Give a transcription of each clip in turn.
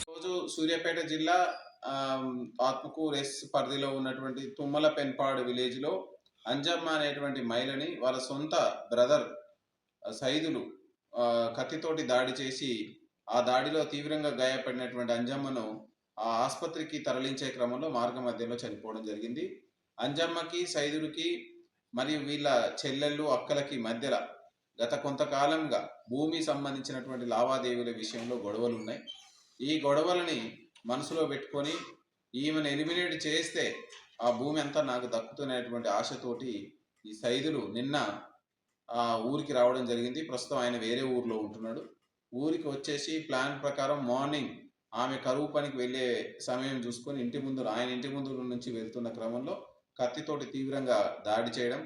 రోజు సూర్యాపేట జిల్లా ఆత్మకూరు ఎస్ పరిధిలో ఉన్నటువంటి తుమ్మల పెన్పాడు విలేజ్ లో అంజమ్మ అనేటువంటి మహిళని వాళ్ళ సొంత బ్రదర్ సైదులు కత్తితోటి దాడి చేసి ఆ దాడిలో తీవ్రంగా గాయపడినటువంటి అంజమ్మను ఆ ఆసుపత్రికి తరలించే క్రమంలో మార్గ మధ్యలో చనిపోవడం జరిగింది. అంజమ్మకి సైదులకి మరియు వీళ్ళ చెల్లెళ్ళు అక్కలకి మధ్యలో గత కొంతకాలంగా భూమి సంబంధించినటువంటి లావాదేవీల విషయంలో గొడవలు ఉన్నాయి. ఈ గొడవలని మనసులో పెట్టుకొని ఈమెను ఎలిమినేట్ చేస్తే ఆ భూమి అంతా నాకు దక్కుతున్నటువంటి ఆశతోటి ఈ సైదులు నిన్న ఆ ఊరికి రావడం జరిగింది. ప్రస్తుతం ఆయన వేరే ఊర్లో ఉంటున్నాడు. ఊరికి వచ్చేసి ప్లాన్ ప్రకారం మార్నింగ్ ఆమె కరువు పనికి వెళ్ళే సమయం చూసుకొని ఆయన ఇంటి ముందు నుంచి వెళ్తున్న క్రమంలో కత్తితోటి తీవ్రంగా దాడి చేయడం,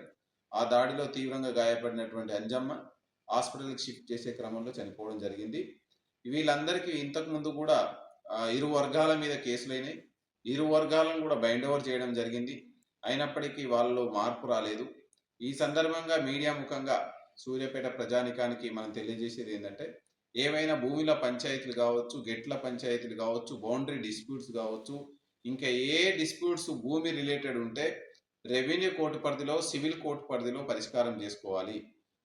ఆ దాడిలో తీవ్రంగా గాయపడినటువంటి అంజమ్మ హాస్పిటల్కి షిఫ్ట్ చేసే క్రమంలో చనిపోవడం జరిగింది. వీళ్ళందరికీ ఇంతకు ముందు కూడా ఇరు వర్గాల మీద కేసులైనాయి. ఇరు వర్గాలను కూడా బైండ్ ఓవర్ చేయడం జరిగింది. అయినప్పటికీ వాళ్ళలో మార్పు రాలేదు. ఈ సందర్భంగా మీడియా ముఖంగా సూర్యాపేట ప్రజానికానికి మనం తెలియజేసేది ఏంటంటే, ఏవైనా భూమిల పంచాయతీలు కావచ్చు, గెట్ల పంచాయతీలు కావచ్చు, బౌండరీ డిస్ప్యూట్స్ కావచ్చు, ఇంకా ఏ డిస్ప్యూట్స్ భూమి రిలేటెడ్ ఉంటే రెవెన్యూ కోర్టు పరిధిలో, సివిల్ కోర్టు పరిధిలో పరిష్కారం చేసుకోవాలి.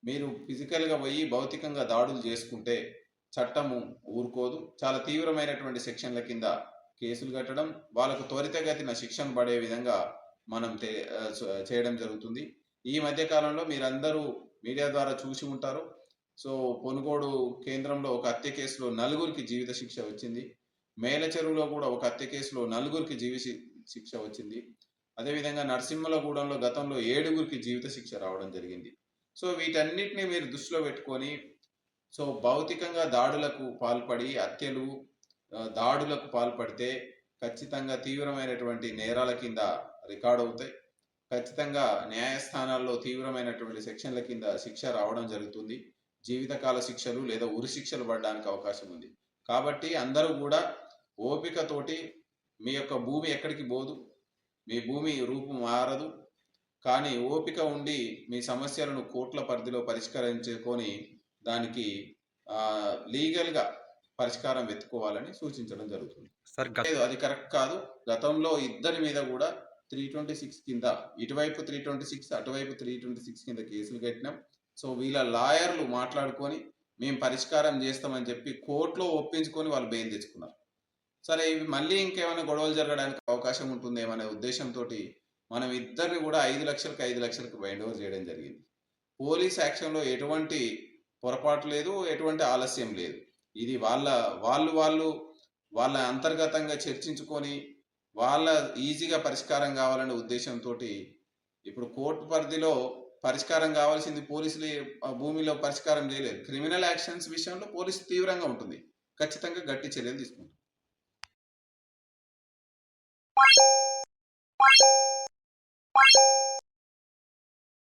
మీరు ఫిజికల్గా పోయి భౌతికంగా దాడులు చేసుకుంటే చట్టము ఊరుకోదు. చాలా తీవ్రమైనటువంటి సెక్షన్ల కింద కేసులు కట్టడం, వాళ్ళకు త్వరితగతిన శిక్షణ పడే విధంగా మనం చేయడం జరుగుతుంది. ఈ మధ్య కాలంలో మీరందరూ మీడియా ద్వారా చూసి ఉంటారు. సో పొనుగోడు కేంద్రంలో ఒక హత్య కేసులో 4గురికి జీవిత శిక్ష వచ్చింది. మేలచెరువులో కూడా ఒక హత్య కేసులో 4గురికి శిక్ష వచ్చింది. అదేవిధంగా నరసింహలగూడెంలో గతంలో 7గురికి జీవిత శిక్ష రావడం జరిగింది. సో వీటన్నిటిని మీరు దృష్టిలో పెట్టుకొని సో భౌతికంగా దాడులకు పాల్పడి హత్యలు దాడులకు పాల్పడితే ఖచ్చితంగా తీవ్రమైనటువంటి నేరాల కింద రికార్డ్ అవుతాయి. ఖచ్చితంగా న్యాయస్థానాల్లో తీవ్రమైనటువంటి సెక్షన్ల కింద శిక్ష రావడం జరుగుతుంది. జీవితకాల శిక్షలు లేదా ఉరి శిక్షలు పడడానికి అవకాశం ఉంది. కాబట్టి అందరూ కూడా ఓపికతోటి మీ యొక్క భూమి ఎక్కడికి పోదు, మీ భూమి రూపు మారదు. కానీ ఓపిక ఉండి మీ సమస్యలను కోర్టుల పరిధిలో పరిష్కరించుకొని దానికి లీగల్గా పరిష్కారం వెతుక్కోవాలని సూచించడం జరుగుతుంది. అది కరెక్ట్ కాదు. గతంలో ఇద్దరి మీద కూడా 326 కింద, ఇటువైపు 326 అటువైపు 326 కింద కేసులు కట్టినాం. సో వీళ్ళ లాయర్లు మాట్లాడుకొని మేము పరిష్కారం చేస్తామని చెప్పి కోర్టులో ఒప్పించుకొని వాళ్ళు బెయిల్ తెచ్చుకున్నారు. సరే ఇవి మళ్ళీ ఇంకేమైనా గొడవలు జరగడానికి అవకాశం ఉంటుందేమనే ఉద్దేశంతో మనం ఇద్దరిని కూడా 5 లక్షలకు 5 లక్షలకు బైండ్ ఓవర్ చేయడం జరిగింది. పోలీస్ యాక్షన్లో ఎటువంటి పొరపాటు లేదు, ఎటువంటి ఆలస్యం లేదు. ఇది వాళ్ళ అంతర్గతంగా చర్చించుకొని వాళ్ళ ఈజీగా పరిష్కారం కావాలనే ఉద్దేశంతో ఇప్పుడు కోర్టు పరిధిలో పరిష్కారం కావాల్సింది పోలీసులు భూమిలో పరిష్కారం చేయలేదు. క్రిమినల్ యాక్షన్స్ విషయంలో పోలీసు తీవ్రంగా ఉంటుంది, ఖచ్చితంగా గట్టి చర్యలు తీసుకుంటారు.